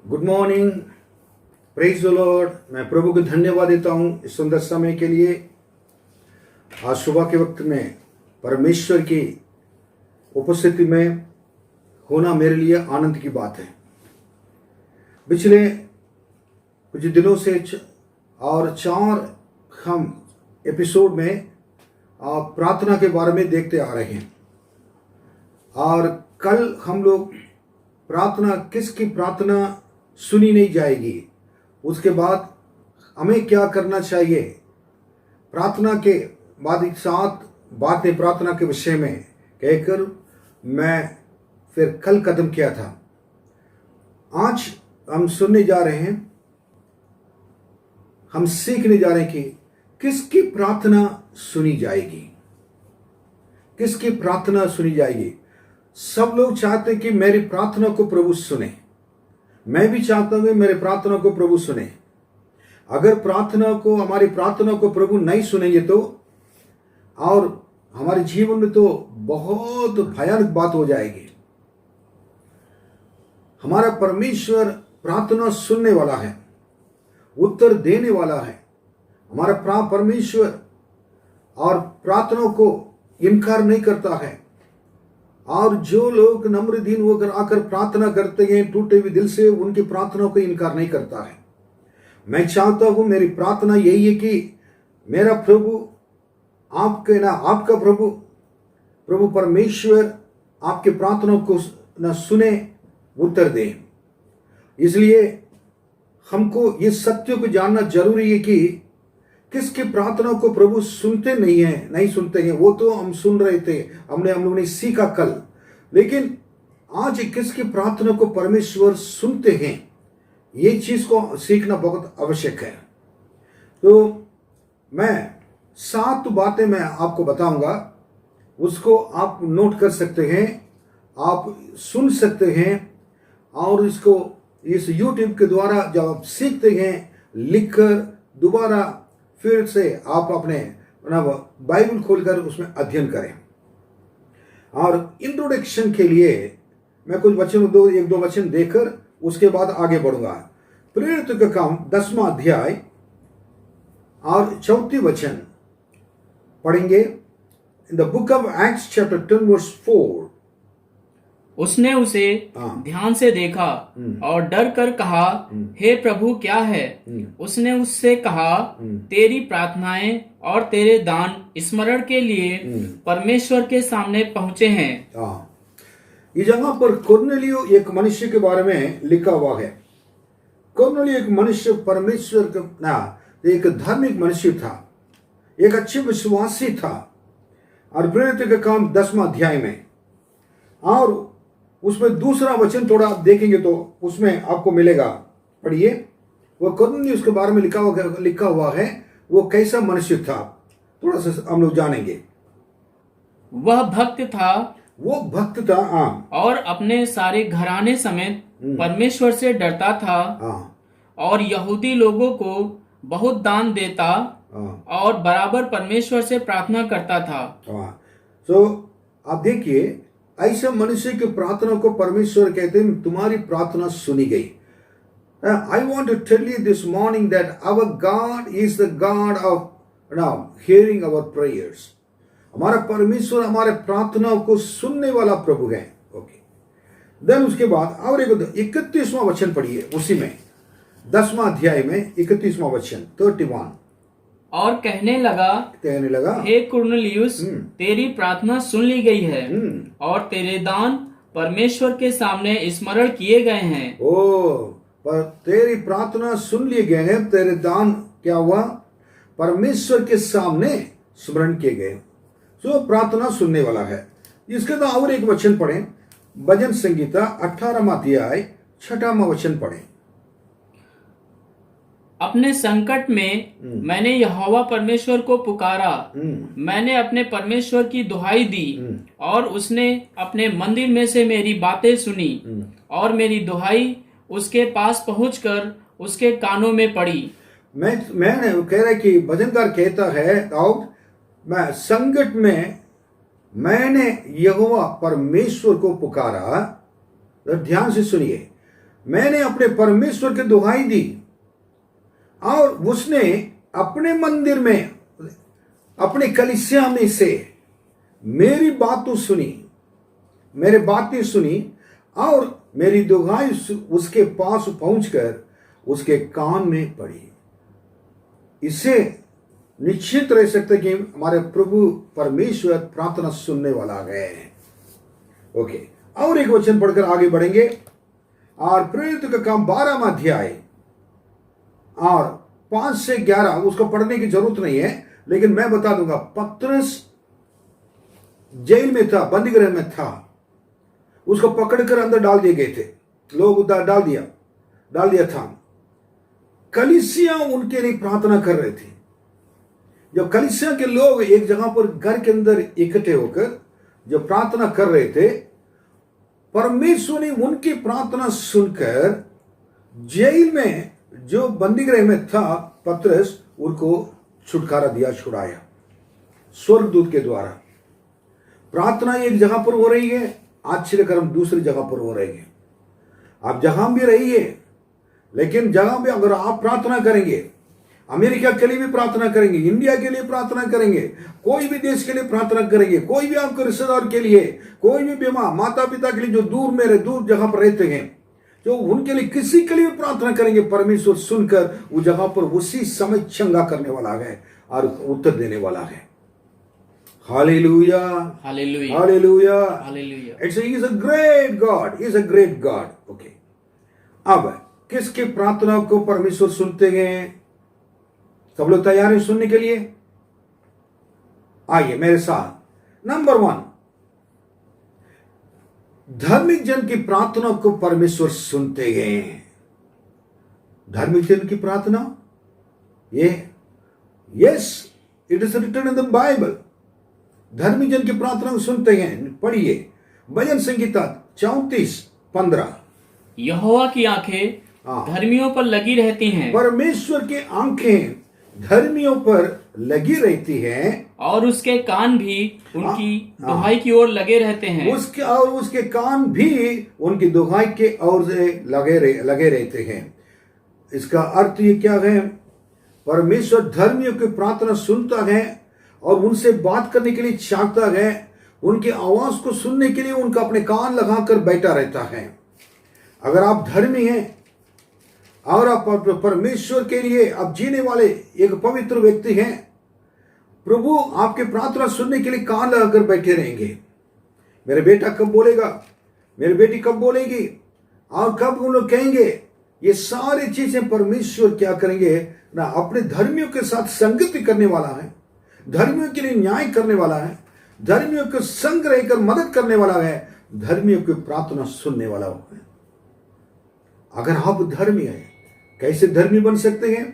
Good morning, praise the Lord. मैं प्रभु को धन्यवाद देता हूँ इस सुंदर समय के लिए। आज सुबह के वक्त में परमेश्वर की उपस्थिति में होना मेरे लिए आनंद की बात है। पिछले कुछ दिनों से और 4 हम एपिसोड में प्रार्थना के बारे में देखते आ रहे हैं। और कल हम लोग प्रार्थना, किसकी प्रार्थना सुनी नहीं जाएगी, उसके बाद हमें क्या करना चाहिए, प्रार्थना के बाद 7 बातें प्रार्थना के विषय में कहकर मैं फिर कल खत्म किया था। आज हम सुनने जा रहे हैं, हम सीखने जा रहे हैं कि किसकी प्रार्थना सुनी जाएगी, किसकी प्रार्थना सुनी जाएगी। सब लोग चाहते हैं कि मेरी प्रार्थना को प्रभु सुने। मैं भी चाहता हूं कि मेरे प्रार्थना को प्रभु सुने। अगर हमारी प्रार्थना को प्रभु नहीं सुनेंगे तो और हमारे जीवन में तो बहुत भयानक बात हो जाएगी। हमारा परमेश्वर प्रार्थना सुनने वाला है, उत्तर देने वाला है। हमारा परमेश्वर और प्रार्थना को इनकार नहीं करता है। और जो लोग नम्र दीन होकर आकर प्रार्थना करते हैं टूटे हुए दिल से, उनकी प्रार्थना को इनकार नहीं करता है। मैं चाहता हूं, मेरी प्रार्थना यही है कि मेरा प्रभु आपका प्रभु परमेश्वर आपके प्रार्थना को न सुने, उत्तर दे। इसलिए हमको ये सत्य को जानना जरूरी है कि किसकी प्रार्थना को प्रभु नहीं सुनते हैं। वो तो हम सुन रहे थे, हम लोगों ने सीखा कल। लेकिन आज किसकी प्रार्थना को परमेश्वर सुनते हैं, ये चीज को सीखना बहुत आवश्यक है। तो मैं 7 बातें मैं आपको बताऊंगा, उसको आप नोट कर सकते हैं, आप सुन सकते हैं। और इसको इस YouTube के द्वारा जब आप सीखते हैं, लिखकर दोबारा फिर से आप अपने बाइबल खोलकर उसमें अध्ययन करें। और इंट्रोडक्शन के लिए मैं कुछ वचन 1-2 वचन देकर उसके बाद आगे बढ़ूंगा। प्रेरित का काम 10वां अध्याय और 4 वचन पढ़ेंगे। In the book of Acts chapter 10 verse 4। उसने उसे ध्यान से देखा और डर कर कहा, हे प्रभु, क्या है? उसने उससे कहा, तेरी प्रार्थनाएं और तेरे दान स्मरण के लिए परमेश्वर के सामने पहुंचे हैं। इस जगह पर कुरनेलियो एक मनुष्य के बारे में लिखा हुआ है। कुरनेलियो एक मनुष्य, परमेश्वर का एक धार्मिक मनुष्य था, एक अच्छे विश्वासी था। और प्रेरित का काम 10वां अध्याय में, और उसमें दूसरा वचन थोड़ा आप देखेंगे तो उसमें आपको मिलेगा। पढ़िए, वो कुरनेलियुस उसके बारे में लिखा हुआ है। वो कैसा मनुष्य था, थोड़ा सा हम लोग जानेंगे। वह भक्त था और अपने सारे घराने समेत परमेश्वर से डरता था। और यहूदी लोगों को बहुत दान देता और बराबर परमेश्वर से प्रार्थना करता था। तो आप देखिए, ऐसे मनुष्य की प्रार्थना को परमेश्वर कहते हैं, तुम्हारी प्रार्थना सुनी गई। I want to tell you this morning that our God is the God of hearing our prayers. हमारा परमेश्वर हमारे प्रार्थनाओं को सुनने वाला प्रभु है। ओके, देन उसके बाद और एक 31वां वचन पढ़िए, उसी में 10वां अध्याय में 31वां वचन 31। और कहने लगा, हे कुरनेलियुस, तेरी प्रार्थना सुन ली गई है और तेरे दान परमेश्वर के सामने स्मरण किए गए हैं। पर तेरी प्रार्थना सुन लिए गए हैं, तेरे दान क्या हुआ? परमेश्वर के सामने स्मरण किए गए। जो प्रार्थना सुनने वाला है। इसके बाद और एक वचन पढ़ें, भजन संगीता 18वां अध्याय 6वां वचन पढ़ें। अपने संकट में मैंने यहोवा परमेश्वर को पुकारा। मैंने अपने परमेश्वर की दुहाई दी और उसने अपने मंदिर में से मेरी बातें सुनी और मेरी दुहाई उसके पास पहुंचकर उसके कानों में पड़ी। मैंने कह रहा कि भजनकार कहता है दाऊद, मैं संकट में मैंने यहोवा परमेश्वर को पुकारा। ध्यान से सुनिए, मैंने अपने परमेश्वर की दुहाई दी और उसने अपने मंदिर में, अपने कलीसिया में से मेरी बातें सुनी, मेरे बातें सुनी और मेरी दुहाई उसके पास पहुंचकर उसके कान में पड़ी। इससे निश्चित रह सकते कि हमारे प्रभु परमेश्वर प्रार्थना सुनने वाला है। ओके, और एक वचन पढ़कर आगे बढ़ेंगे। और प्रेरित का काम 12वां अध्याय और 5 से 11, उसको पढ़ने की जरूरत नहीं है, लेकिन मैं बता दूंगा। पतरस जेल में था, बंदी गृह में था, उसको पकड़कर अंदर डाल दिए गए थे, लोग डाल दिया था। कलीसिया उनके लिए प्रार्थना कर रहे थे। जब कलीसिया के लोग एक जगह पर घर के अंदर इकट्ठे होकर जब प्रार्थना कर रहे थे, परमेश्वर ने उनकी प्रार्थना सुनकर जेल में जो बंदीगृह में था पतरस, उनको छुटकारा दिया, छुड़ाया स्वर्गदूत के द्वारा। प्रार्थना एक जगह पर हो रही है, आश्चर्यकर्म दूसरी जगह पर हो रही है। आप जहां भी रहिए, लेकिन जगह पे अगर आप प्रार्थना करेंगे, अमेरिका के लिए भी प्रार्थना करेंगे, इंडिया के लिए प्रार्थना करेंगे, कोई भी देश के लिए प्रार्थना करेंगे, कोई भी आपके रिश्तेदार के लिए, कोई भी बीमार माता पिता के लिए जो दूर जगह पर रहते हैं, जो उनके लिए किसी के लिए भी प्रार्थना करेंगे, परमेश्वर सुनकर उस जगह पर उसी समय चंगा करने वाला है और उत्तर देने वाला है। Hallelujah, hallelujah, hallelujah, hallelujah. It's he is a great God, he is a great God. Okay, अब किसके प्रार्थना को परमेश्वर सुनते हैं? सब लोग तैयार हैं सुनने के लिए? आइए मेरे साथ। नंबर 1, धार्मिक जन की प्रार्थना को परमेश्वर सुनते हैं। धार्मिक जन की प्रार्थना, yes, it is written in the Bible. धार्मिक जन की प्रार्थना को सुनते हैं। पढ़िए भजन संहिता 34:15। यहोवा की आंखें धर्मियों पर लगी रहती हैं। परमेश्वर की आंखें धर्मियों पर लगी रहती हैं और उसके कान भी उनकी दुहाई की ओर लगे रहते हैं। उसके कान भी उनकी दुहाई के ओर से लगे रहते हैं। इसका अर्थ ये क्या है? परमेश्वर धर्मियों की प्रार्थना सुनता है और उनसे बात करने के लिए चाहता है। उनकी आवाज को सुनने के लिए उनका अपने कान लगाकर बैठा रहता है। अगर आप धर्मी हैं और आप परमेश्वर के लिए आप जीने वाले एक पवित्र व्यक्ति हैं, प्रभु आपके प्रार्थना सुनने के लिए कान लगाकर बैठे रहेंगे। मेरे बेटा कब बोलेगा, मेरी बेटी कब बोलेगी और कब उन लोग कहेंगे, ये सारी चीजें परमेश्वर क्या करेंगे ना, अपने धर्मियों के साथ संगति करने वाला है, धर्मियों के लिए न्याय करने वाला है, धर्मियों को संग रहकर मदद करने वाला है, धर्मियों की प्रार्थना सुनने वाला है। अगर आप धर्मी हैं, कैसे धर्मी बन सकते हैं?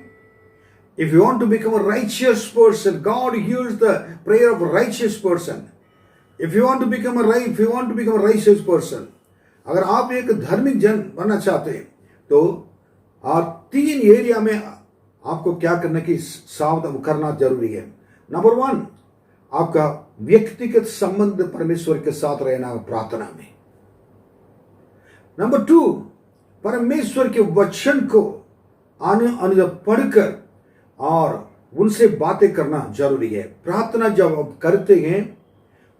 If you want to become a righteous person, God hears the prayer of a righteous person. If you want to become a righteous person, अगर आप एक धार्मिक जन बनना चाहते हैं तो आप 3 एरिया में आपको क्या करने की सावधान करना जरूरी है। नंबर 1, आपका व्यक्तिगत संबंध परमेश्वर के साथ रहना प्रार्थना में। नंबर 2, परमेश्वर के वचन को पढ़कर और उनसे बातें करना जरूरी है। प्रार्थना जब आप करते हैं,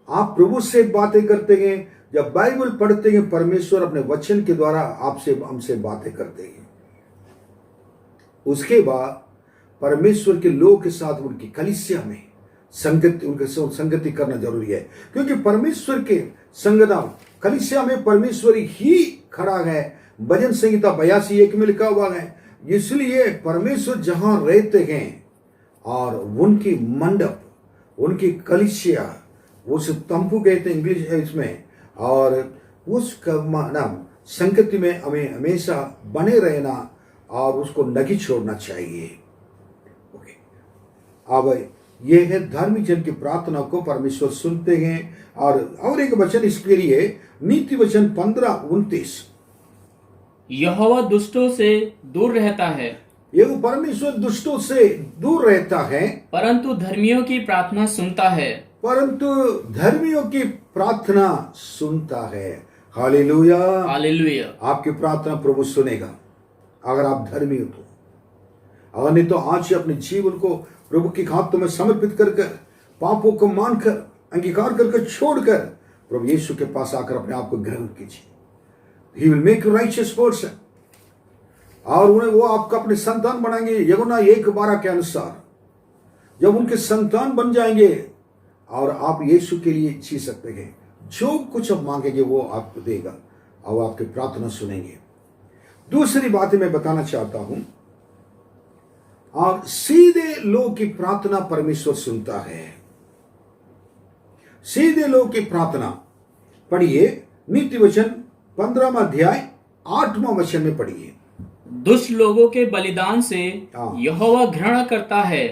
आप प्रभु से बातें करते हैं। जब बाइबल पढ़ते हैं, परमेश्वर अपने वचन के द्वारा हमसे बातें करते हैं। उसके बाद परमेश्वर के लोग के साथ उनकी कलीसिया में संगति करना जरूरी है, क्योंकि परमेश्वर के संगना कलीसिया में परमेश्वर ही खड़ा है। भजन संहिता 82:1 में लिखा हुआ है। इसलिए परमेश्वर जहां रहते हैं और उनकी मंडप, उनकी कलीसिया, उस तंबू कहते हैं इंग्लिश है इसमें, और उस नाम संगति में हमें हमेशा बने रहना और उसको नहीं छोड़ना चाहिए। ओके, अब ये है धार्मिक जन की प्रार्थना को परमेश्वर सुनते हैं। और एक वचन इसके लिए, नीति वचन 15:29, यहोवा दुष्टों से दूर रहता है, ये परमेश्वर दुष्टों से दूर रहता है, परंतु धर्मियों की प्रार्थना सुनता है। परंतु धर्मियों की प्रार्थना सुनता है। Hallelujah, hallelujah. आपकी प्रार्थना प्रभु सुनेगा अगर आप धर्मी हो तो। और नहीं तो आज ही अपने जीवन को प्रभु के हाथों में समर्पित कर पापों को मानकर अंगीकार करके छोड़कर प्रभु यीशु के पास आकर अपने आप को ग्रहण कीजिए। He will make you righteous person, और उन्हें वो आपका अपने संतान बनाएंगे। यूहन्ना 1:12 के अनुसार जब उनके संतान बन जाएंगे और आप यीशु के लिए जी सकते हैं, जो कुछ आप मांगेंगे वो आपको देगा और आपकी प्रार्थना सुनेंगे। दूसरी बात मैं बताना चाहता हूं, और सीधे लोग की प्रार्थना परमेश्वर सुनता है। सीधे लोग की प्रार्थना पढ़िए, नीति वचन 15वां अध्याय 8वां वचन में पढ़िए। दुष्ट लोगों के बलिदान से यहोवा घृणा करता है,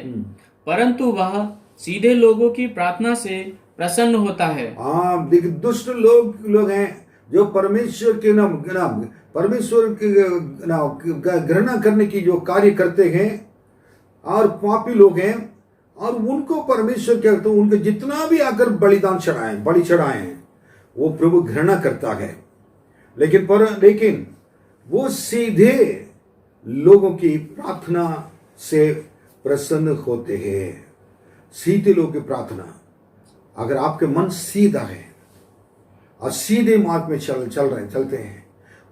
परंतु वह सीधे लोगों की प्रार्थना से प्रसन्न होता है। हाँ, देखिए, दुष्ट लोग हैं जो परमेश्वर के नाम परमेश्वर की घृणा करने की जो कार्य करते हैं, और पापी लोग हैं, और उनको परमेश्वर क्या करते हैं, उनके जितना भी आकर बलिदान चढ़ाएं, बलि चढ़ाएं, वो प्रभु घृणा करता है। लेकिन वो सीधे लोगों की प्रार्थना से प्रसन्न होते हैं। सीधे लोगों की प्रार्थना, अगर आपके मन सीधा है और सीधे मार्ग में चलते हैं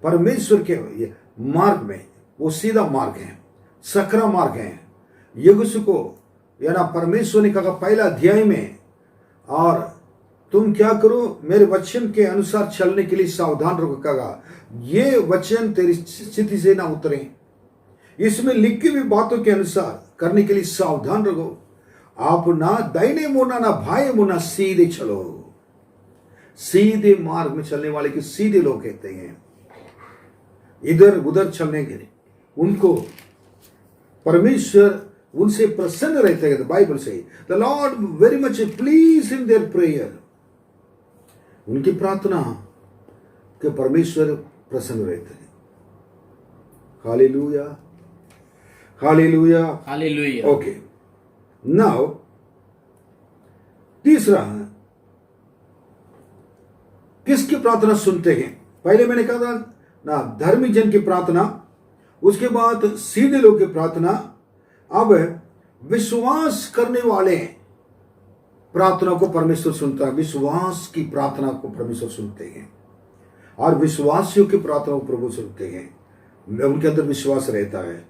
परमेश्वर के मार्ग में, वो सीधा मार्ग है, सकरा मार्ग है। यीशु को परमेश्वर ने कहा पहला अध्याय में, और तुम क्या करो, मेरे वचन के अनुसार चलने के लिए सावधान रहो। कहा ये वचन तेरी स्थिति से ना उतरे, इसमें लिखी हुई बातों के अनुसार करने के लिए सावधान रहो। आप ना दाहिने मुड़ना ना बाएं मुड़ना, सीधे चलो। सीधे मार्ग में चलने वाले के सीधे लोग कहते हैं। इधर उधर चलने के लिए उनको परमेश्वर उनसे प्रसन्न रहते हैं। बाइबल से the Lord very much please in their prayer, उनकी प्रार्थना के परमेश्वर प्रसन्न रहते हैं। Hallelujah, hallelujah, hallelujah. Okay, now तीसरा, किसकी प्रार्थना सुनते हैं? पहले मैंने कहा था ना, धर्मी जन की प्रार्थना, उसके बाद सीधे लोग की प्रार्थना। अब विश्वास करने वाले प्रार्थना को परमेश्वर सुनता है। विश्वास की प्रार्थना को परमेश्वर सुनते हैं, और विश्वासियों की प्रार्थना को प्रभु सुनते हैं, उनके अंदर विश्वास रहता है।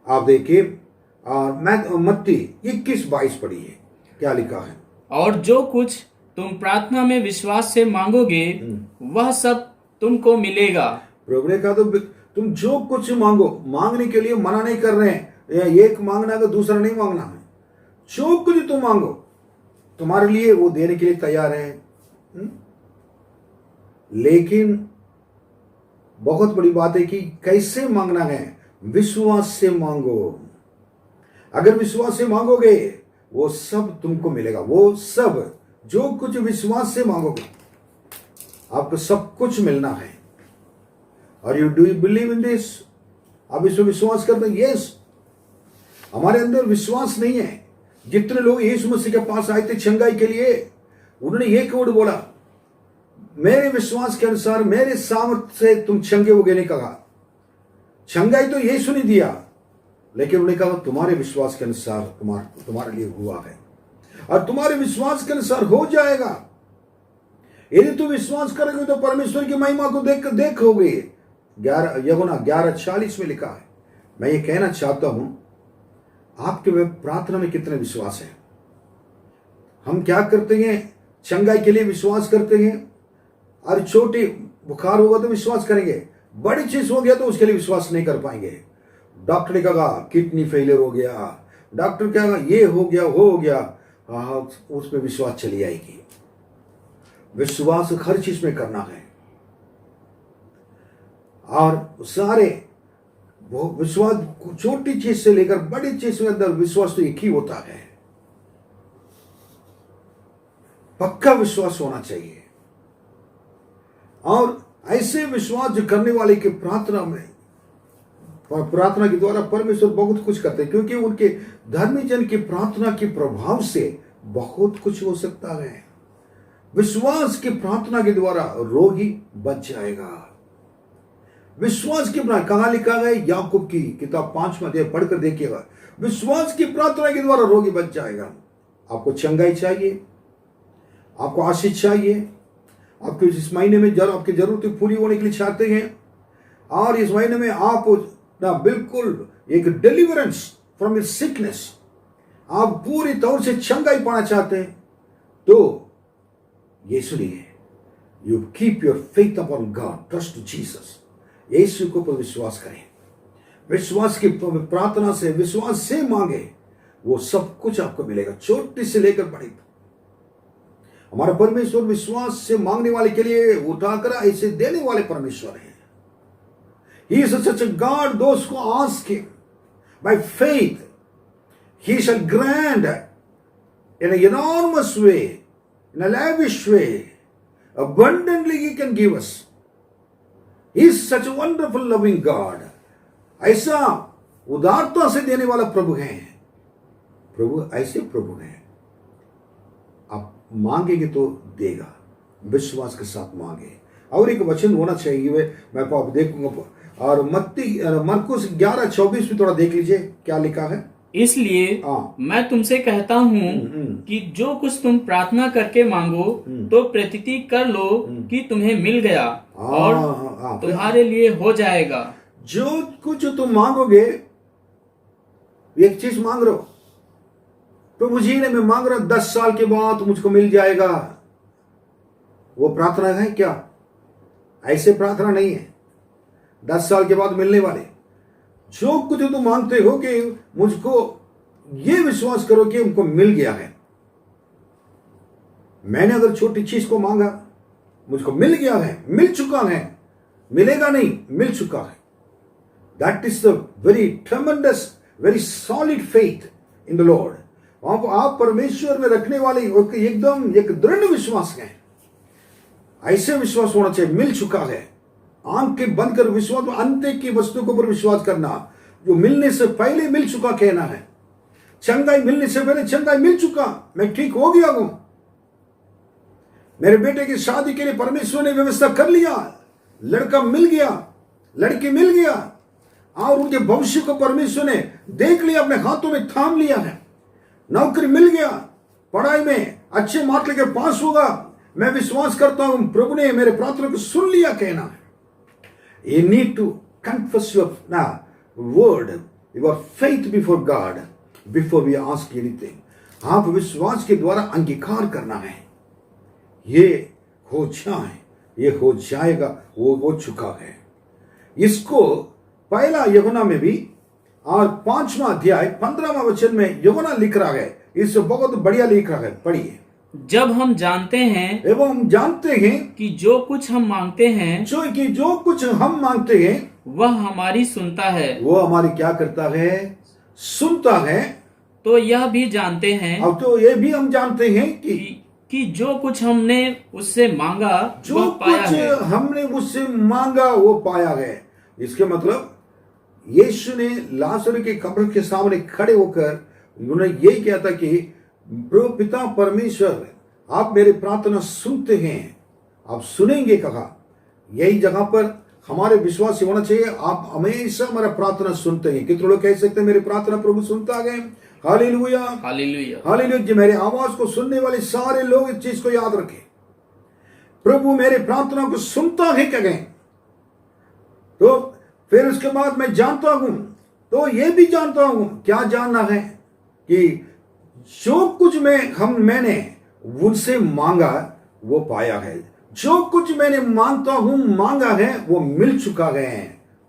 आप देखिए, मत्ती 21:22 पढ़िए, क्या लिखा है? और जो कुछ तुम प्रार्थना में विश्वास से मांगोगे वह सब तुमको मिलेगा। प्रभु ने कहा तो तुम जो कुछ मांगो, मांगने के लिए मना नहीं कर रहे हैं, एक मांगना है दूसरा नहीं मांगना है। जो कुछ तुम मांगो तुम्हारे लिए वो देने के लिए तैयार है। लेकिन बहुत बड़ी बात है कि कैसे मांगना है, विश्वास से मांगो। अगर विश्वास से मांगोगे वो सब तुमको मिलेगा। वो सब जो कुछ विश्वास से मांगोगे आपको सब कुछ मिलना है। और you do you believe in this? आप इसमें विश्वास करते हैं? यस। हमारे अंदर विश्वास नहीं है। जितने लोग यीशु मसीह के पास आए थे चंगाई के लिए, उन्होंने एक वर्ड बोला, मेरे विश्वास के अनुसार मेरे सामर्थ्य से तुम चंगे होगे नहीं कहा। चंगाई तो यीशु ने दिया, लेकिन उन्होंने कहा तुम्हारे विश्वास के अनुसार तुम्हारे लिए हुआ है, और तुम्हारे विश्वास के अनुसार हो जाएगा। यदि तुम विश्वास करोगे तो परमेश्वर की महिमा को देखोगे। यूहन्ना 11:40 में लिखा है। मैं ये कहना चाहता हूं, आपके प्रार्थना में कितने विश्वास है? हम क्या करते हैं? चंगाई के लिए विश्वास करते हैं, और छोटी बुखार होगा तो विश्वास करेंगे, बड़ी चीज हो गया तो उसके लिए विश्वास नहीं कर पाएंगे। डॉक्टर ने कहा किडनी फेलियर हो गया, डॉक्टर क्या कहा ये हो गया वो हो गया, उसमें विश्वास चली आएगी। विश्वास हर चीज में करना है। और सारे वो विश्वास छोटी चीज से लेकर बड़ी चीज के अंदर विश्वास तो एक ही होता है। पक्का विश्वास होना चाहिए, और ऐसे विश्वास जो करने वाले की प्रार्थना में, प्रार्थना के द्वारा परमेश्वर बहुत कुछ करते हैं, क्योंकि उनके धर्मी जन की प्रार्थना के प्रभाव से बहुत कुछ हो सकता है। विश्वास की प्रार्थना के द्वारा रोगी बच जाएगा। विश्वास की प्रार्थना कहां लिखा गया? याकूब की किताब 5वां अध्याय पढ़कर देखिएगा। विश्वास की प्रार्थना के द्वारा रोगी बच जाएगा। आपको चंगाई चाहिए, आपको आशीष चाहिए, आपको इस महीने में आपकी जरूरतें पूरी होने के लिए चाहते हैं, और इस महीने में आप ना बिल्कुल एक डिलीवरेंस फ्रॉम योर सिकनेस, आप पूरी तौर से चंगाई पाना चाहते हैं, तो ये सुनिए, you keep your faith upon God, trust Jesus. यीशु को पर विश्वास करें। विश्वास की प्रार्थना से, विश्वास से मांगे, वो सब कुछ आपको मिलेगा, छोटी से लेकर बड़ी। हमारा परमेश्वर विश्वास से मांगने वाले के लिए उठाकर ऐसे देने वाले परमेश्वर हैं। He is such a God, those who ask him by faith, he shall grant in an enormous way, in a lavish way, abundantly he can give us. He is such a wonderful loving God. ऐसा उदारता से देने वाला प्रभु है। प्रभु ऐसे प्रभु है, आप मांगेंगे तो देगा, विश्वास के साथ मांगे। और एक वचन होना चाहिए, मैं आप देखूंगा, और मरकुस 11:24 भी थोड़ा देख लीजिए क्या लिखा है। इसलिए मैं तुमसे कहता हूँ कि जो कुछ तुम प्रार्थना करके मांगो तो प्रतीति कर लो कि तुम्हें मिल गया और तुम्हारे लिए हो जाएगा। जो कुछ तुम मांगोगे, एक चीज मांग रहे हो, प्रभु जी ने मैं मांग रहा 10 साल के बाद मुझको मिल जाएगा, वो प्रार्थना है क्या? ऐसे प्रार्थना नहीं है। 10 साल के बाद मिलने वाले जो कुछ तुम मांगते हो कि मुझको, ये विश्वास करो कि उनको मिल गया है। मैंने अगर छोटी चीज को मांगा, मुझको मिल गया है, मिल चुका है, मिलेगा नहीं, मिल चुका है। That is the very ट्रेमेंडस, very solid faith in the Lord. आप परमेश्वर में रखने वाले एकदम एक दृढ़ विश्वास है। ऐसे विश्वास होना चाहिए, मिल चुका है। आंखें बंद कर विश्वास, अंत की वस्तु के ऊपर विश्वास करना, जो मिलने से पहले मिल चुका कहना है। चंगाई मिलने से पहले चंगाई मिल चुका, मैं ठीक हो गया हूं, मेरे बेटे की शादी के लिए परमेश्वर ने व्यवस्था कर लिया, लड़का मिल गया, लड़की मिल गया, और उनके भविष्य को परमेश्वर ने देख लिया, अपने हाथों में थाम लिया है। नौकरी मिल गया, पढ़ाई में अच्छे मार्क लेकर पास होगा, मैं विश्वास करता हूं प्रभु ने मेरे प्रार्थना को सुन लिया कहना है। You need to confess your word, your faith before God before we ask anything. आप विश्वास के द्वारा अंगीकार करना है, ये हो जाए, ये हो जाएगा, वो हो चुका है। इसको पहला यूहन्ना में भी और 5वां अध्याय 15वां वचन में यूहन्ना लिख रहा है, इससे बहुत बढ़िया लिख रहा है, पढ़िए। जब हम जानते हैं एवं हम जानते हैं कि जो कुछ हम मांगते हैं, जो कुछ हम मांगते हैं वह हमारी सुनता है। वो हमारी क्या करता है? सुनता है। तो यह भी जानते हैं, अब तो ये भी हम जानते हैं कि जो कुछ हमने उससे मांगा जो कुछ हमने उससे मांगा वो पाया है। इसके मतलब यीशु ने लाजर के कब्र के सामने खड़े होकर उन्होंने यही किया था कि प्रभु पिता परमेश्वर, आप मेरी प्रार्थना सुनते हैं, आप सुनेंगे। कहा यही जगह पर हमारे विश्वास होना चाहिए, आप हमेशा हमारा प्रार्थना सुनते हैं। कितने लोग कह सकते हैं मेरी प्रार्थना प्रभु सुनता है? Hallelujah, hallelujah, hallelujah. मेरे आवाज को सुनने वाले सारे लोग इस चीज को याद रखें, प्रभु मेरे प्रार्थना को सुनता है। क्या कहें? तो फिर उसके बाद मैं जानता हूं, तो ये भी जानता हूं, क्या जानना है कि जो कुछ मैंने उनसे मांगा वो पाया है। जो कुछ मैंने मांगा है वो मिल चुका है,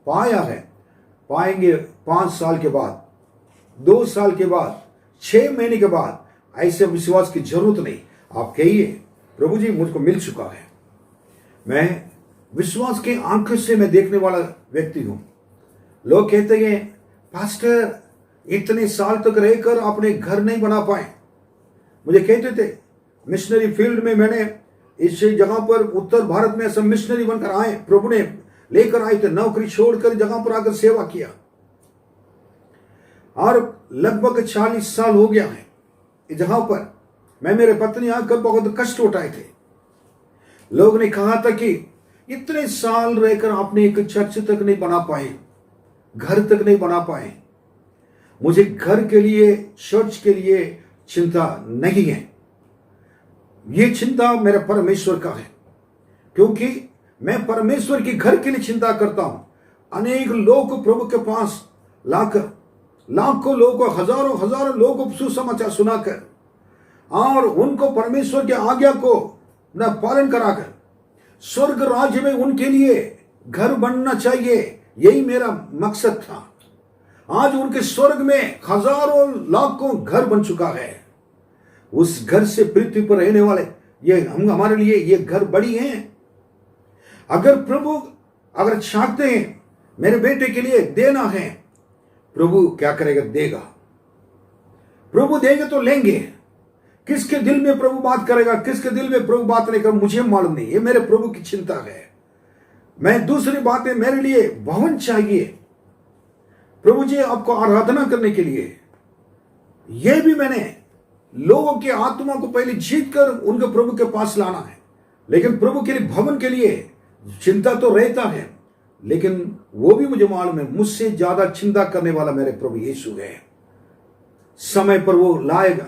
पाया है। पाएंगे 5 साल के बाद, 2 साल के बाद, 6 महीने के बाद, ऐसे विश्वास की जरूरत नहीं। आप कहिए प्रभु जी मुझको मिल चुका है। मैं विश्वास के आंखों से मैं देखने वाला व्यक्ति हूं। लोग कहते हैं पास्टर इतने साल तक रहकर अपने घर नहीं बना पाए। मुझे कहते थे मिशनरी फील्ड में मैंने इस जगह पर उत्तर भारत में सब मिशनरी बनकर आए, प्रभु ने लेकर आए थे, नौकरी छोड़कर जगह पर आकर सेवा किया और लगभग 40 साल हो गया है इस जगह पर। मैं मेरे पत्नी आकर बहुत कष्ट उठाए थे। लोग ने कहा था कि इतने साल रहकर आपने एक चर्च तक नहीं बना पाए, घर तक नहीं बना पाए। मुझे घर के लिए, चर्च के लिए चिंता नहीं है, ये चिंता मेरे परमेश्वर का है, क्योंकि मैं परमेश्वर के घर के लिए चिंता करता हूं। अनेक लोग प्रभु के पास लाकर, लाखों लोगों, हजारों हजारों लोगों को सुसमाचार सुनाकर और उनको परमेश्वर के आज्ञा को न पालन कराकर स्वर्ग राज्य में उनके लिए घर बनना चाहिए, यही मेरा मकसद था। आज उनके स्वर्ग में हजारों लाखों घर बन चुका है। उस घर से पृथ्वी पर रहने वाले ये हम, हमारे लिए ये घर बड़ी हैं। अगर प्रभु अगर चाहते हैं मेरे बेटे के लिए देना है, प्रभु क्या करेगा? देगा। प्रभु देंगे तो लेंगे। किसके दिल में प्रभु बात करेगा, किसके दिल में प्रभु बात नहीं करेगा, मुझे मालूम नहीं। ये मेरे प्रभु की चिंता है। मैं दूसरी बात है, मेरे लिए भवन चाहिए प्रभु जी आपको आराधना करने के लिए। यह भी मैंने लोगों की आत्मा को पहले जीत कर उनके प्रभु के पास लाना है। लेकिन प्रभु के लिए, भवन के लिए चिंता तो रहता है, लेकिन वो भी मुझे मालूम है मुझसे ज्यादा चिंता करने वाला मेरे प्रभु यीशु है। समय पर वो लाएगा।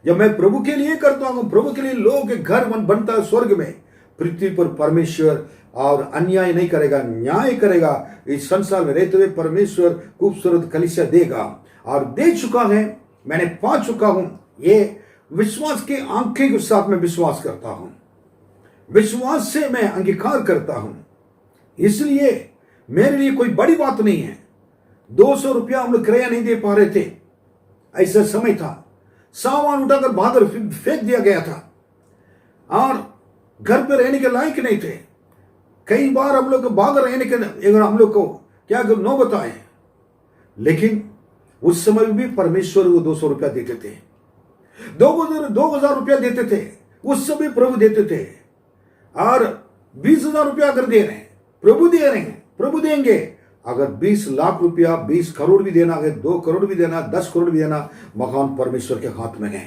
जब मैं प्रभु के लिए करता हूं, प्रभु के लिए लोगों के घर बनता है स्वर्ग में, पृथ्वी पर परमेश्वर और अन्याय नहीं करेगा, न्याय करेगा। इस संसार में रहते हुए परमेश्वर खूबसूरत कलीसिया देगा और दे चुका है। मैंने पा चुका हूं। ये विश्वास के आंखें के साथ में विश्वास करता हूं, विश्वास से मैं अंगीकार करता हूं। इसलिए मेरे लिए कोई बड़ी बात नहीं है। 200 रुपया हम लोग किराया नहीं दे पा रहे थे, ऐसा समय था। सामान उठाकर बाहर फेंक दिया गया था और घर पे रहने के लायक नहीं थे। कई बार हम लोग बाहर रहने के अगर हम लोग को क्या नो बताए, लेकिन उस समय भी परमेश्वर वो 200 रुपया देते थे, 2000 रुपया देते थे, उस समय प्रभु देते थे। और 20,000 रुपया अगर दे रहे हैं, प्रभु दे रहे हैं, प्रभु देंगे। अगर 20 लाख रुपया, 20 करोड़ भी देना है, 2 करोड़ भी देना, 10 करोड़ भी देना, मकान परमेश्वर के हाथ में है।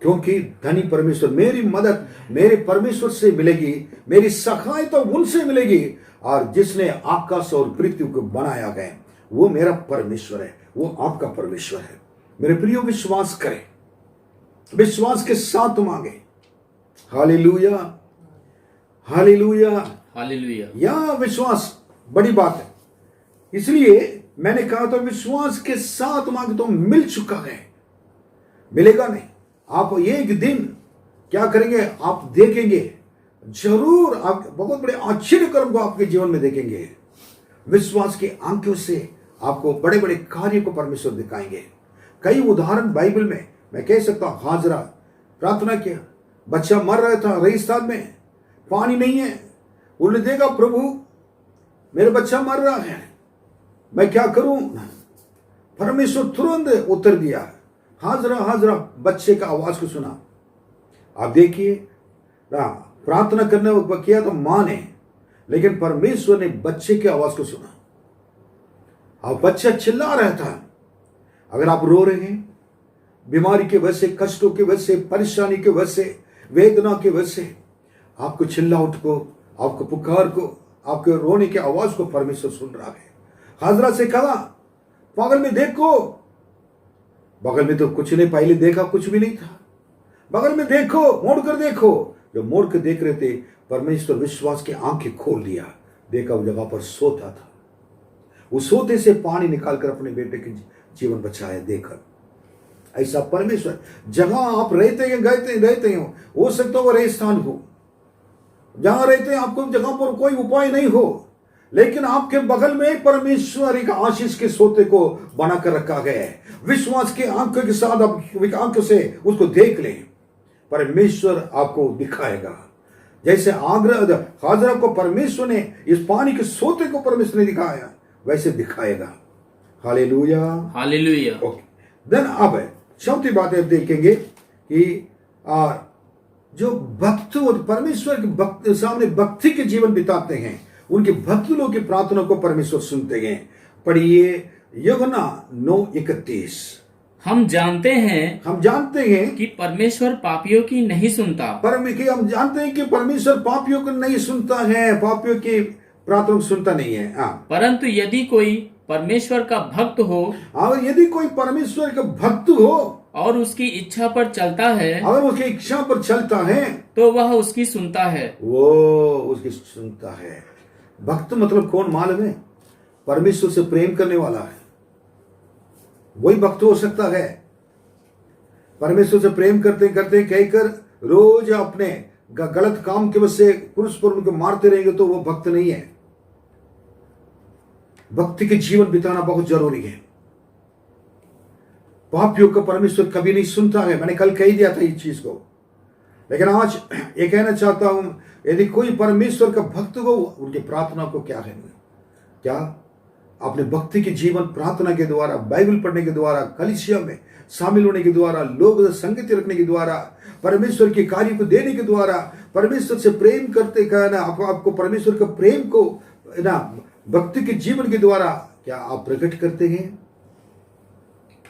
क्योंकि धनी परमेश्वर, मेरी मदद मेरे परमेश्वर से मिलेगी, मेरी सहायता उनसे मिलेगी। और जिसने आकाश और पृथ्वी को बनाया है वो मेरा परमेश्वर है, वो आपका परमेश्वर है। मेरे प्रियो, विश्वास करें, विश्वास के साथ मांगे। Hallelujah, hallelujah, hallelujah. यह विश्वास बड़ी बात है। इसलिए मैंने कहा तो विश्वास के साथ मांगे तो मिल चुका है, मिलेगा नहीं। आप एक दिन क्या करेंगे, आप देखेंगे जरूर, आप बहुत बड़े आश्चर्य कर्म को आपके जीवन में देखेंगे। विश्वास की आंखों से आपको बड़े बड़े कार्य को परमेश्वर दिखाएंगे। कई उदाहरण बाइबल में मैं कह सकता हूं। हाजरा प्रार्थना किया, बच्चा मर रहा था रेगिस्तान में, पानी नहीं है। उन्होंने देखा, प्रभु मेरा बच्चा मर रहा है, मैं क्या करूं? परमेश्वर तुरंत उत्तर दिया। हाजरा हाजरा बच्चे का आवाज को सुना। आप देखिए, प्रार्थना करने को किया तो मां ने, लेकिन परमेश्वर ने बच्चे की आवाज को सुना और बच्चा चिल्ला रहा था। अगर आप रो रहे हैं बीमारी के वजह से, कष्टों की वजह से, परेशानी की वजह से, वेदना की वजह से, आपको चिल्लाहट को, आपको पुकार को, आपके रोने की आवाज को परमेश्वर सुन रहा है। हाजरा से कहा, बगल में देखो। बगल में तो कुछ नहीं, पहले देखा कुछ भी नहीं था। बगल में देखो, मोड़ कर देखो। जब मोड़ कर देख रहे थे, परमेश्वर विश्वास की आंखें खोल दिया। देखा वो जगह पर सोता था, उस सोते से पानी निकालकर अपने बेटे के जीवन बचाया। देखकर ऐसा परमेश्वर, जहां आप रहते हैं, रहते हो सकता हो रेगिस्तान हो, जहां रहते हैं आपको जगह पर कोई उपाय नहीं हो, लेकिन आपके बगल में परमेश्वर एक आशीष के सोते को बनाकर रखा गया है। विश्वास के आंखों के साथ आप आंखों से उसको देख लें, परमेश्वर आपको दिखाएगा। जैसे हाजरा को परमेश्वर ने इस पानी के सोते को परमेश्वर ने दिखाया, वैसे दिखाएगा। हालेलुया। हालेलुया। ओके, देन अब चौथी बात आप देखेंगे कि जो भक्त और परमेश्वर के भक्त सामने भक्ति के जीवन बिताते हैं, उनके भक्त लोग की प्रार्थना को परमेश्वर सुनते हैं। पढ़िए यूहन्ना 9:31। हम जानते हैं कि परमेश्वर पापियों की नहीं सुनता। हम जानते हैं कि परमेश्वर पापियों को नहीं सुनता है, पापियों की प्रार्थना को सुनता नहीं है। परंतु यदि कोई परमेश्वर का भक्त हो और यदि कोई परमेश्वर का भक्त हो और उसकी इच्छा पर चलता है, अगर उसकी इच्छा पर चलता है, तो वह उसकी सुनता है। वो उसकी सुनता है। भक्त मतलब कौन मालूम है? परमेश्वर से प्रेम करने वाला है, वही भक्त हो सकता है। परमेश्वर से प्रेम करते करते कहकर रोज अपने गलत काम की वजह से पुरुष पर उनको मारते रहेंगे तो वो भक्त नहीं है। भक्ति के जीवन बिताना बहुत जरूरी है। पापियों को परमेश्वर कभी नहीं सुनता है, मैंने कल कह दिया था इस चीज को, लेकिन आज ये कहना चाहता हूं, यदि कोई परमेश्वर का भक्त हो, उनकी प्रार्थना को क्या है, क्या अपने भक्ति के जीवन प्रार्थना के द्वारा, बाइबल पढ़ने के द्वारा, कलीसिया में शामिल होने के द्वारा, लोग संगति रखने के द्वारा, परमेश्वर के कार्य को देने के द्वारा, परमेश्वर से प्रेम करते कहना, आपको परमेश्वर का प्रेम को ना भक्ति के जीवन के द्वारा क्या आप प्रकट करते हैं?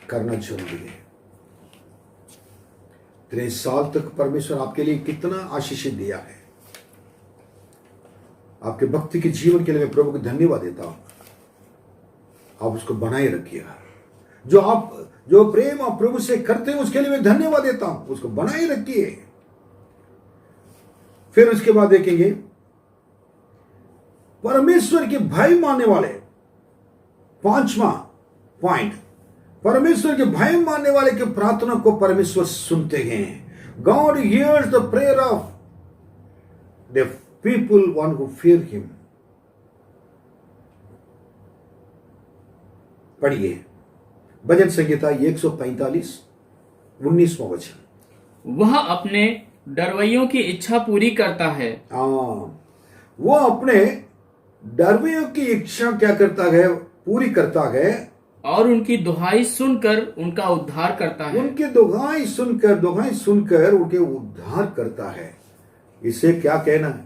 करना जरूरी है। 23 साल तक परमेश्वर आपके लिए कितना आशीष दिया है। आपके भक्ति के जीवन के लिए मैं प्रभु को धन्यवाद देता हूं। आप उसको बनाए रखिएगा। जो प्रेम आप प्रभु से करते हैं उसके लिए मैं धन्यवाद देता हूं, उसको बनाए रखिए। फिर उसके बाद देखेंगे परमेश्वर के भय मानने वाले। 5वां पॉइंट, परमेश्वर के भय मानने वाले की प्रार्थना को परमेश्वर सुनते हैं। God hears the prayer of the people one who fear him. पढ़िए भजन संहिता 145 19वां वचन। वह अपने डरवैयों की इच्छा पूरी करता है। वो अपने डरवैयों की इच्छा क्या करता है? पूरी करता है। और उनकी दुहाई सुनकर उनका उद्धार करता है। उनकी दुहाई सुनकर उनके उद्धार करता है। इसे क्या कहना है?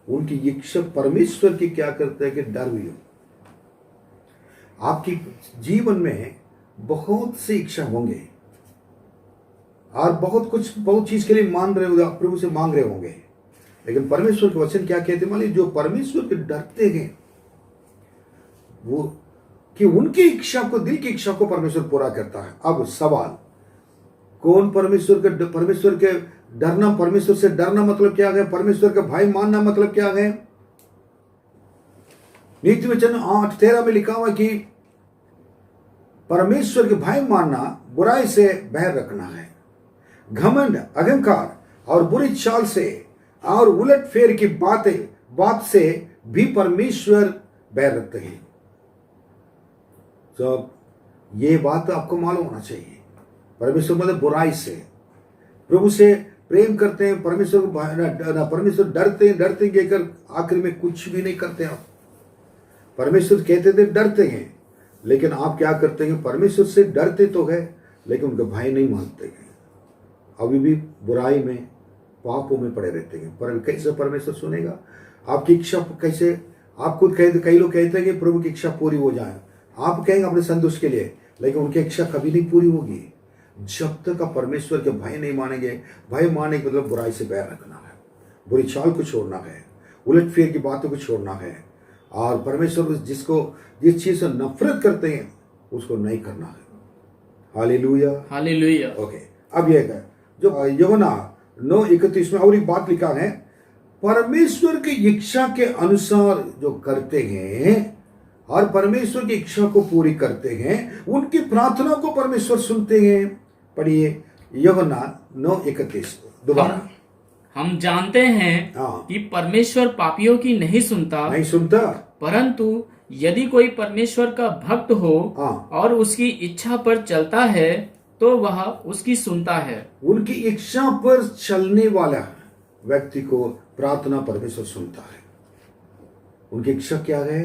उनकी इच्छा परमेश्वर की क्या करता है कि डरवैयों। आपकी जीवन में बहुत सी इच्छा होंगे और बहुत चीज के लिए मान रहे होंगे, प्रभु से मांग रहे होंगे, लेकिन परमेश्वर के वचन क्या कहते हैं मालिक? जो परमेश्वर के डरते हैं वो कि उनकी इच्छा को, दिल की इच्छा को परमेश्वर पूरा करता है। अब सवाल, कौन परमेश्वर के डरना, परमेश्वर से डरना मतलब क्या है? परमेश्वर का भय मानना मतलब क्या है? नीति वचन 8:13 में लिखा हुआ कि परमेश्वर के भय मानना बुराई से बैर रखना है। घमंड, अहंकार और बुरी चाल से और उलट फेर की बात से भी परमेश्वर बैर रखते हैं। तो ये बात आपको मालूम होना चाहिए। परमेश्वर मतलब बुराई से, प्रभु से प्रेम करते हैं, परमेश्वर डरते कहकर आखिर में कुछ भी नहीं करते आप। परमेश्वर कहते थे डरते हैं, लेकिन आप क्या करते हैं? परमेश्वर से डरते तो है लेकिन उनका भय नहीं मानते हैं, अभी भी बुराई में, पापों में पड़े रहते हैं। पर कैसे परमेश्वर सुनेगा आपकी इच्छा? कैसे? आप खुद कहते, कई लोग कहते हैं कि प्रभु की इच्छा पूरी हो जाए, आप कहेंगे अपने संतोष के लिए, लेकिन उनकी इच्छा कभी नहीं पूरी होगी जब तक आप परमेश्वर के भय नहीं मानेंगे। भय माने का मतलब बुराई से बैर रखना है, बुरी चाल को छोड़ना है, उलट फेर की बातों को छोड़ना है, और परमेश्वर जिस चीज से नफरत करते हैं उसको नहीं करना है। Hallelujah, hallelujah. ओके, अब यह है जो यूहन्ना 9:31 में और एक बात लिखा है, परमेश्वर की इच्छा के अनुसार जो करते हैं और परमेश्वर की इच्छा को पूरी करते हैं, उनकी प्रार्थना को परमेश्वर सुनते हैं। पढ़िए यूहन्ना 9:31 दोबारा। हम जानते हैं कि परमेश्वर पापियों की नहीं सुनता, परंतु यदि कोई परमेश्वर का भक्त हो और उसकी इच्छा पर चलता है तो वह उसकी सुनता है। उनकी इच्छा पर चलने वाला व्यक्ति को प्रार्थना परमेश्वर सुनता है। उनकी इच्छा क्या है?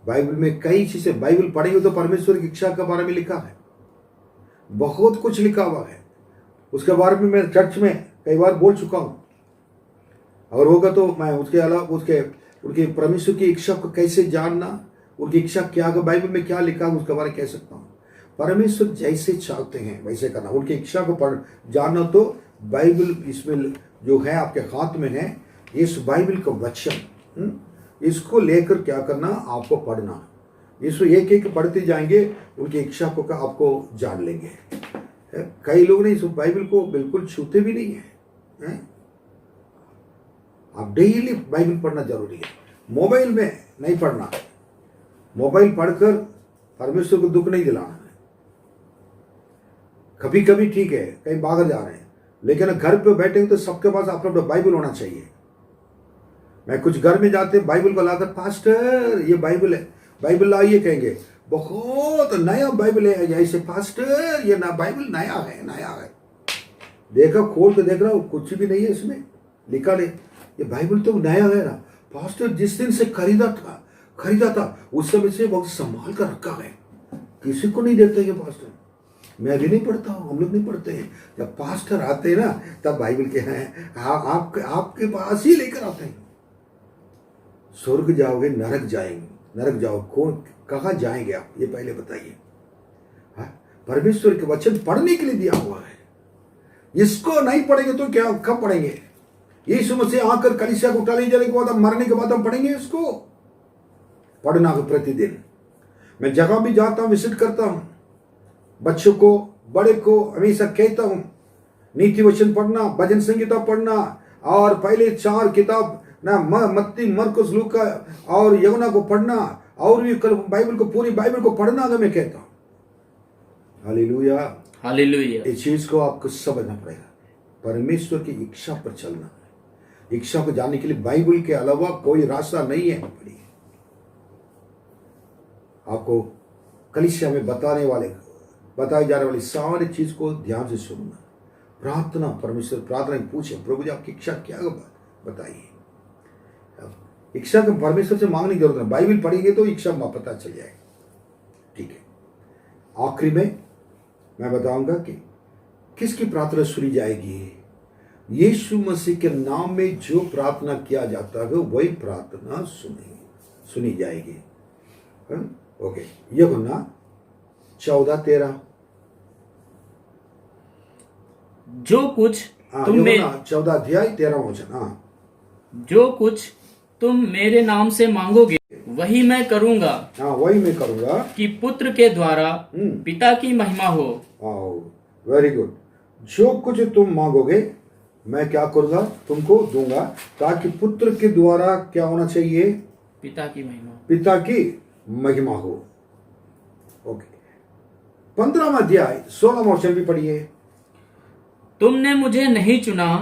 बाइबल में कई चीजें, बाइबल पढ़ेंगे तो परमेश्वर की इच्छा के बारे में लिखा है, बहुत कुछ लिखा हुआ है। उसके बारे में मैं चर्च में कई बार बोल चुका हूं, और होगा तो मैं उसके अलावा उनके परमेश्वर की इच्छा को कैसे जानना, उनकी इच्छा क्या है, बाइबल में क्या लिखा है, उसके बारे में कह सकता हूं। परमेश्वर जैसे चाहते हैं वैसे करना, उनकी इच्छा को जानना तो बाइबल इसमें जो है आपके हाथ में है, इस बाइबल का वचन, इसको लेकर क्या करना, आपको पढ़ना। इसको एक एक पढ़ते जाएंगे, उनकी इच्छा को आपको जान लेंगे। कई लोग ने इस बाइबल को बिल्कुल छूते भी नहीं है। आप डेली बाइबल पढ़ना जरूरी है, मोबाइल में नहीं पढ़ना। मोबाइल पढ़कर परमेश्वर को दुख नहीं दिलाना है। कभी कभी ठीक है, कहीं बाहर जा रहे हैं, लेकिन घर पे बैठे तो सबके पास अपना बाइबल होना चाहिए। मैं कुछ घर में जाते बाइबल को लाकर, पास्टर ये बाइबल है, बाइबल लाइए, कहेंगे बहुत नया बाइबल है, जैसे पास्टर ये ना बाइबल नया है। देखा, खोल के देख रहा हूं, कुछ भी नहीं है इसमें लिखा नहीं, ये बाइबल तो नया है ना पास्टर, जिस दिन से खरीदा था उस समय से बहुत संभाल कर रखा है, किसी को नहीं देते ये पास्टर। मैं भी नहीं पढ़ता हूँ, हम लोग नहीं पढ़ते हैं। जब पास्टर आते हैं ना तब बाइबल के हैं आपके पास ही लेकर आते हैं। स्वर्ग जाओगे, नरक जाएंगे, नरक जाओ, कहाँ जाएंगे आप, ये पहले बताइए। परमेश्वर के वचन पढ़ने के लिए दिया हुआ है, इसको नहीं पढ़ेंगे तो क्या, कब पढ़ेंगे? यीशु मसीह आकर कलीसिया को उठा ले जाने के बाद, मरने के बाद हम पढ़ेंगे इसको? पढ़ना है प्रतिदिन। मैं जगह भी जाता हूं, विजिट करता हूं, बच्चों को बड़े को हमेशा कहता हूं, नीति वचन पढ़ना, भजन संगीता पढ़ना, और पहले 4 किताब ना मत्ती, मरकुस, लूका और यूहन्ना को पढ़ना, और भी बाइबल को, पूरी बाइबल को पढ़ना अगर मैं कहता हूं। Hallelujah, hallelujah. इस चीज को आपको समझना पड़ेगा, परमेश्वर की इच्छा पर चलना है। इच्छा को जानने के लिए बाइबल के अलावा कोई रास्ता नहीं है। आपको कलीसिया में बताए जाने वाली सारी चीज को ध्यान से सुनना, प्रार्थना, परमेश्वर प्रार्थना पूछे, प्रभु जी आपकी इच्छा क्या बताइए। इच्छा को परमेश्वर से मांगने की जरूरत है, बाइबल पढ़ेंगे तो इच्छा पता चल जाएगा। ठीक है, आखिरी में मैं बताऊंगा कि किसकी प्रार्थना सुनी जाएगी। यीशु मसीह के नाम में जो प्रार्थना किया जाता है वही प्रार्थना सुनी जाएगी। ओके, यूहन्ना 14:13। जो कुछ तुम 14 अध्याय 13 वचन। जो कुछ तुम मेरे नाम से मांगोगे वही मैं करूंगा। वही मैं करूंगा कि पुत्र के द्वारा पिता की महिमा हो। Very good. जो कुछ तुम मांगोगे मैं क्या करूंगा, तुमको दूंगा, ताकि पुत्र के द्वारा क्या होना चाहिए, पिता की महिमा, पिता की महिमा हो। ओके, 15वां अध्याय 16वां वचन भी पढ़िए। तुमने मुझे नहीं चुना,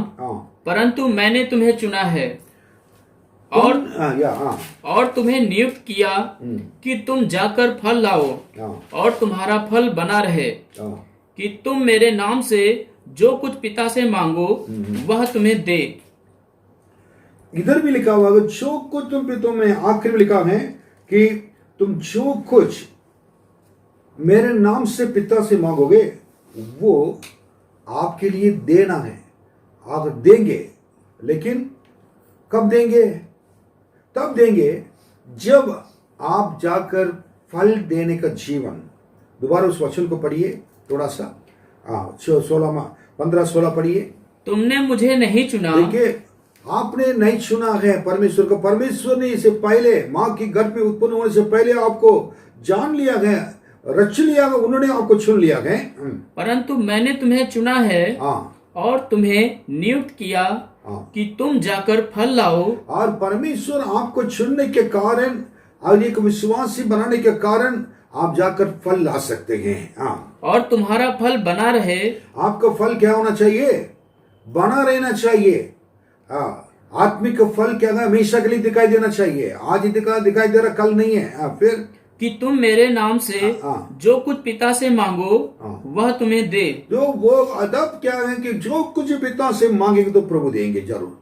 परंतु मैंने तुम्हें चुना है, और तुम्हें नियुक्त किया कि तुम जाकर फल लाओ, और तुम्हारा फल बना रहे, कि तुम मेरे नाम से जो कुछ पिता से मांगो वह तुम्हें दे। इधर भी लिखा हुआ है जो कुछ तुम पिता में, आखिर में लिखा है कि तुम जो कुछ मेरे नाम से पिता से मांगोगे वो आपके लिए देना है, आप देंगे। लेकिन कब देंगे? तब देंगे जब आप जाकर फल देने का जीवन। दोबारा उस वचन को पढ़िए थोड़ा सा, 15-16 पढ़िए। तुमने मुझे नहीं चुना। देखिए, आपने नहीं चुना है परमेश्वर को। परमेश्वर ने इसे पहले माँ की गर्भ में उत्पन्न होने से पहले आपको जान लिया गया, रच लिया गया, उन्होंने आपको चुन लिया गया। परंतु मैंने तुम्हें चुना है और तुम्हें नियुक्त किया कि तुम जाकर फल लाओ। और परमेश्वर आपको चुनने के कारण और एक विश्वासी बनाने के कारण आप जाकर फल ला सकते हैं। और तुम्हारा फल बना रहे। आपका फल क्या होना चाहिए? बना रहना चाहिए। आत्मिक फल क्या है? हमेशा के लिए दिखाई देना चाहिए। आज दिखाई दे रहा, कल नहीं है। फिर कि तुम मेरे नाम से जो कुछ पिता से मांगो वह तुम्हें दे। जो वो अदब क्या है कि जो कुछ पिता से मांगेंगे तो प्रभु देंगे जरूर।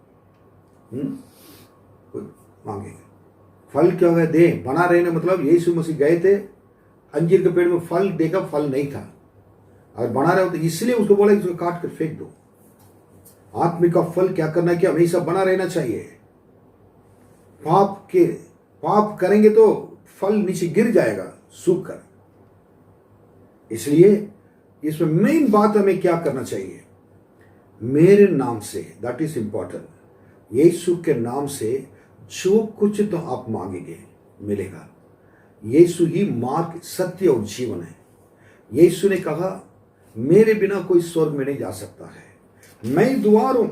मांगेंगे, फल क्या है दे, बना रहने मतलब यीशु मसीह गए थे, अंजीर के पेड़ में फल देखा, फल नहीं था, और बना रहे हो तो इसलिए उसको बोला इसको काट कर फेंक दो। आत्मिक का फल क्या करना, कि हमेशा बना रहना चाहिए। पाप करेंगे तो फल नीचे गिर जाएगा सूख कर। इसलिए इसमें मेन बात हमें क्या करना चाहिए, मेरे नाम से, दैट इज इंपॉर्टेंट, यीशु के नाम से जो कुछ तो आप मांगेंगे मिलेगा। यीशु ही मार्ग, सत्य और जीवन है। यीशु ने कहा मेरे बिना कोई स्वर्ग में नहीं जा सकता है, मैं द्वार हूं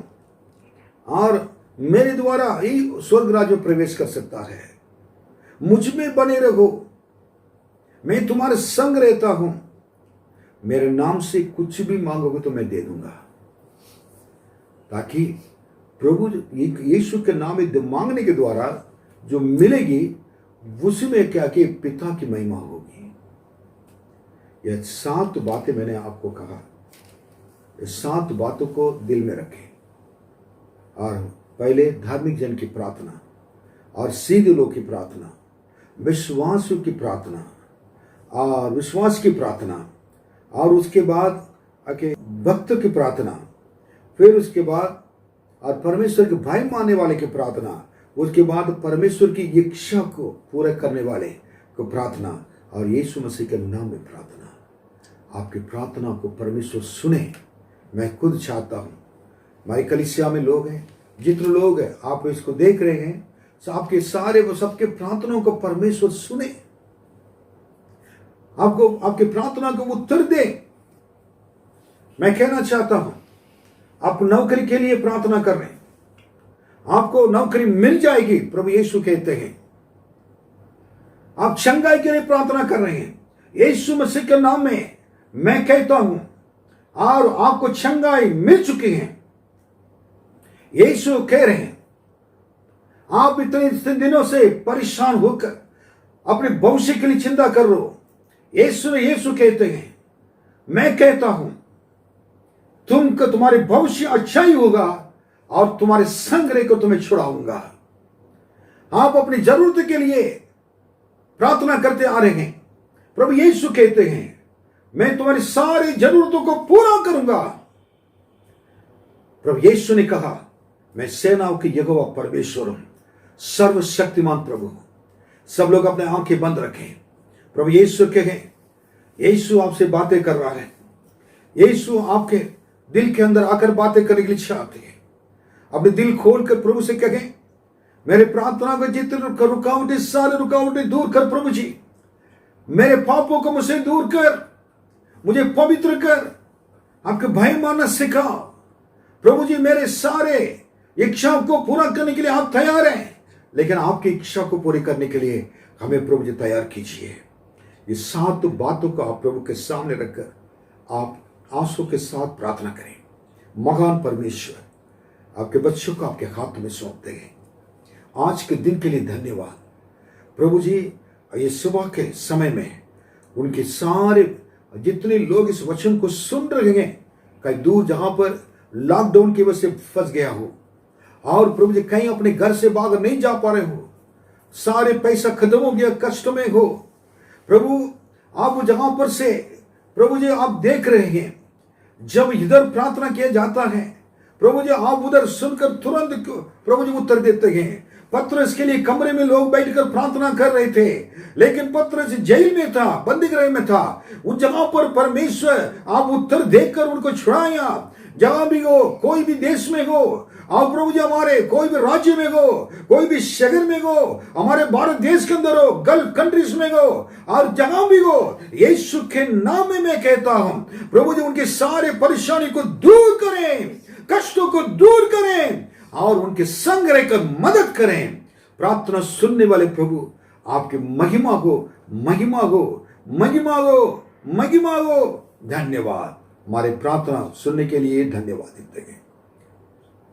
और मेरे द्वारा ही स्वर्ग राज्य में प्रवेश कर सकता है। मुझ में बने रहो, मैं तुम्हारे संग रहता हूं, मेरे नाम से कुछ भी मांगोगे तो मैं दे दूंगा। ताकि प्रभु यीशु के नाम में मांगने के द्वारा जो मिलेगी उसमें क्या कि पिता की महिमा होगी। यह 7 बातें मैंने आपको कहा, ये 7 बातों को दिल में रखें। और पहले धार्मिक जन की प्रार्थना, और सीधे लोग की प्रार्थना, विश्वासियों की प्रार्थना और विश्वास की प्रार्थना, और उसके बाद भक्त की प्रार्थना, फिर उसके बाद और परमेश्वर के भय मानने वाले की प्रार्थना, उसके बाद परमेश्वर की इच्छा को पूरा करने वाले को प्रार्थना, और यीशु मसीह के नाम में प्रार्थना। आपकी प्रार्थना को परमेश्वर सुने। मैं खुद चाहता हूँ, हमारी कलीसिया में लोग हैं, जितने लोग हैं आप इसको देख रहे हैं, आपके सारे वो सबके प्रार्थनाओं को परमेश्वर सुने, आपको आपके प्रार्थना को उत्तर दे। मैं कहना चाहता हूं, आप नौकरी के लिए प्रार्थना कर रहे हैं, आपको नौकरी मिल जाएगी, प्रभु यीशु कहते हैं। आप चंगाई के लिए प्रार्थना कर रहे हैं, यीशु मसीह के नाम में मैं कहता हूं, और आपको चंगाई मिल चुकी है। यीशु कह रहे हैं, आप इतने दिनों से परेशान होकर अपने भविष्य के लिए चिंता कर रहे हो, यीशु कहते हैं मैं कहता हूं तुम्हारे भविष्य अच्छा ही होगा और तुम्हारे संग्रह को तुम्हें छुड़ाऊंगा। आप अपनी जरूरत के लिए प्रार्थना करते आ रहे हैं, प्रभु यीशु कहते हैं मैं तुम्हारी सारी जरूरतों को पूरा करूंगा। प्रभु यीशु ने कहा मैं सेनाओं की यहोवा परमेश्वर हूं, सर्वशक्तिमान प्रभु। सब लोग अपने आंखें बंद रखें। प्रभु यीशु कहें, यीशु आपसे बातें कर रहा है, यीशु आपके दिल के अंदर आकर बातें करने के लिए चाहते हैं। अपने दिल खोलकर प्रभु से कहें, मेरे प्रार्थना को जितने रुकावटें, सारे रुकावटें दूर कर प्रभु जी, मेरे पापों को मुझसे दूर कर, मुझे पवित्र कर, आपके भय मानना सिखाओ। प्रभु जी मेरे सारे इच्छाओं को पूरा करने के लिए आप तैयार हैं, लेकिन आपकी इच्छा को पूरी करने के लिए हमें प्रभु जी तैयार कीजिए। ये 7 बातों को आप प्रभु के सामने रखकर आप आंसू के साथ प्रार्थना करें। महान परमेश्वर, आपके बच्चों को आपके हाथ में सौंपते हैं। आज के दिन के लिए धन्यवाद प्रभु जी। ये सुबह के समय में उनके सारे जितने लोग इस वचन को सुन रहे हैं, कहीं दूर जहां पर लॉकडाउन की वजह से फंस गया हो, और प्रभु जी कहीं अपने घर से बाहर नहीं जा पा रहे हो, सारे पैसा खत्म हो गया, कष्ट में हो, प्रभु आप जहां पर से प्रभु जी आप देख रहे हैं, जब इधर प्रार्थना किया जाता है प्रभु जी आप उधर सुनकर तुरंत प्रभु जी उत्तर देते हैं। पतरस के लिए कमरे में लोग बैठकर प्रार्थना कर रहे थे, लेकिन पतरस जेल में था, बंदी गृह में था। उन जगह पर परमेश्वर आप उत्तर देकर उनको छुड़ाया। जहां भी हो, कोई भी देश में हो, और प्रभु जी हमारे कोई भी राज्य में हो, कोई भी शहर में हो, हमारे भारत देश के अंदर हो, गल्फ कंट्रीज में हो, और जहां भी हो, यीशु के नाम में मैं कहता हूं प्रभु जी उनके सारे परेशानी को दूर करें, कष्टों को दूर करें, और उनके संग रहकर मदद करें। प्रार्थना सुनने वाले प्रभु आपकी महिमा हो, महिमा हो, महिमा हो, महिमा हो। धन्यवाद, हमारे प्रार्थना सुनने के लिए धन्यवाद देते हैं।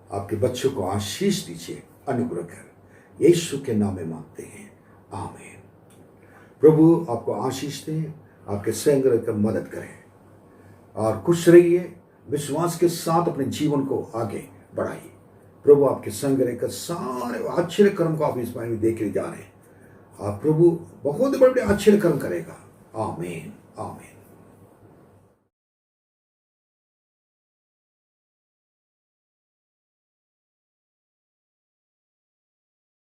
आपके बच्चों को आशीष दीजिए, अनुग्रह कर, यीशु के नाम में मांगते हैं, आमीन। प्रभु आपको आशीष दें, आपके संग रहकर मदद करें, और खुश रहिए, विश्वास के साथ अपने जीवन को आगे बढ़ाइए। प्रभु आपके संग रहकर सारे आश्चर्य कर्म को आप इस बारे में देख ले जा रहे हैं। और प्रभु बहुत बड़े बड़े आश्चर्य कर्म करेगा। आमीन आमीन।